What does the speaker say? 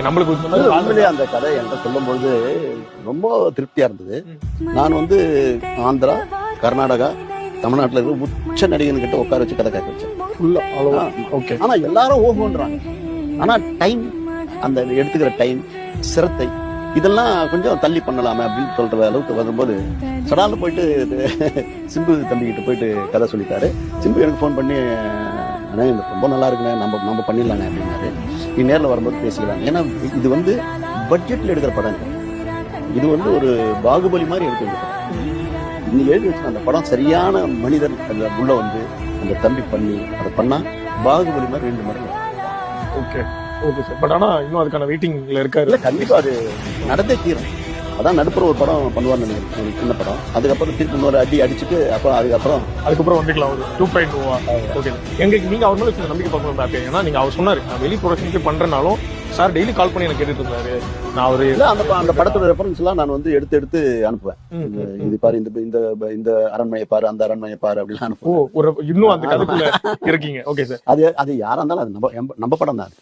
நம்மளுக்கு உண்மையிலேயே அந்த கதை என்கிட்ட சொல்லும்பொழுது ரொம்ப திருப்தியா இருந்தது. நான் வந்து ஆந்திரா, கர்நாடகா, தமிழ்நாட்டுல இருக்க உச்ச நடிகன் கிட்ட உட்கார வச்சு கதை கேட்க வச்சேன். ஆனா எல்லாரும் ஓகோன்றாங்க. ஆனா டைம், அந்த எடுத்துக்கிற டைம், சிரத்தை, இதெல்லாம் கொஞ்சம் தள்ளி பண்ணலாமே அப்படின்னு சொல்ற அளவுக்கு வரும்போது சடால போயிட்டு சிம்பு தம்பிக்கிட்ட போயிட்டு கதை சொல்லிட்டாரு. சிம்பு எனக்கு ஃபோன் பண்ணி, அண்ணா எனக்கு ரொம்ப நல்லா இருக்குண்ணே, நம்ம பண்ணிடலாங்க அப்படின்னாரு. நீ நேரில் வரும்போது பேசிக்கலாம். ஏன்னா இது வந்து பட்ஜெட்ல எடுக்கிற படம் இல்லை. இது வந்து ஒரு பாகுபலி மாதிரி எடுத்து நீ எழுதி வச்சு அந்த படம் சரியான மனிதன் அந்த உள்ள வந்து அந்த தம்பி பண்ணி அதை பண்ணா பாகுபலி மாதிரி 2 மடங்கு. Okay okay sir. பட் ஆனா இன்னும் அதுக்கான வெயிட்டிங்ல இருக்காரு. இல்ல கண்டிப்பா அது நடந்தே தீரும். அதான் நடுப்புற ஒரு படம் பண்ணுவான்னு நினைக்கிறேன், ஒரு சின்ன படம். அதுக்கப்புறம் திருப்பி இன்னொரு அடிச்சுட்டு அப்புறம் அதுக்கப்புறம் வந்துக்கலாம் ஒரு 2.2. ஓகே, எங்களுக்கு நீங்க அவர் மேல சில நம்பிக்கை பார்க்கணும் ஹாப்பி. ஏன்னா நீங்க அவர் சொன்னாரு நான் வெளி ப்ரொடக்ஷனுக்கு பண்றனாலும் சார் டெய்லி கால் பண்ணி எனக்கு கேட்டுட்டு இருந்தாரு. நான் அவரு அந்த படத்தோட ரெஃபரன்ஸ் எல்லாம் நான் வந்து எடுத்து அனுப்புவேன். இது பாரு, இந்த அரண்மனையை பாரு, அந்த அரண்மனையை பாரு அப்படின்னு அனுப்புவோம். இன்னும் அந்த கதைக்குள்ள இருக்கீங்க. Okay sir. அது யாரா இருந்தாலும் அது நம்ம படம் தான்.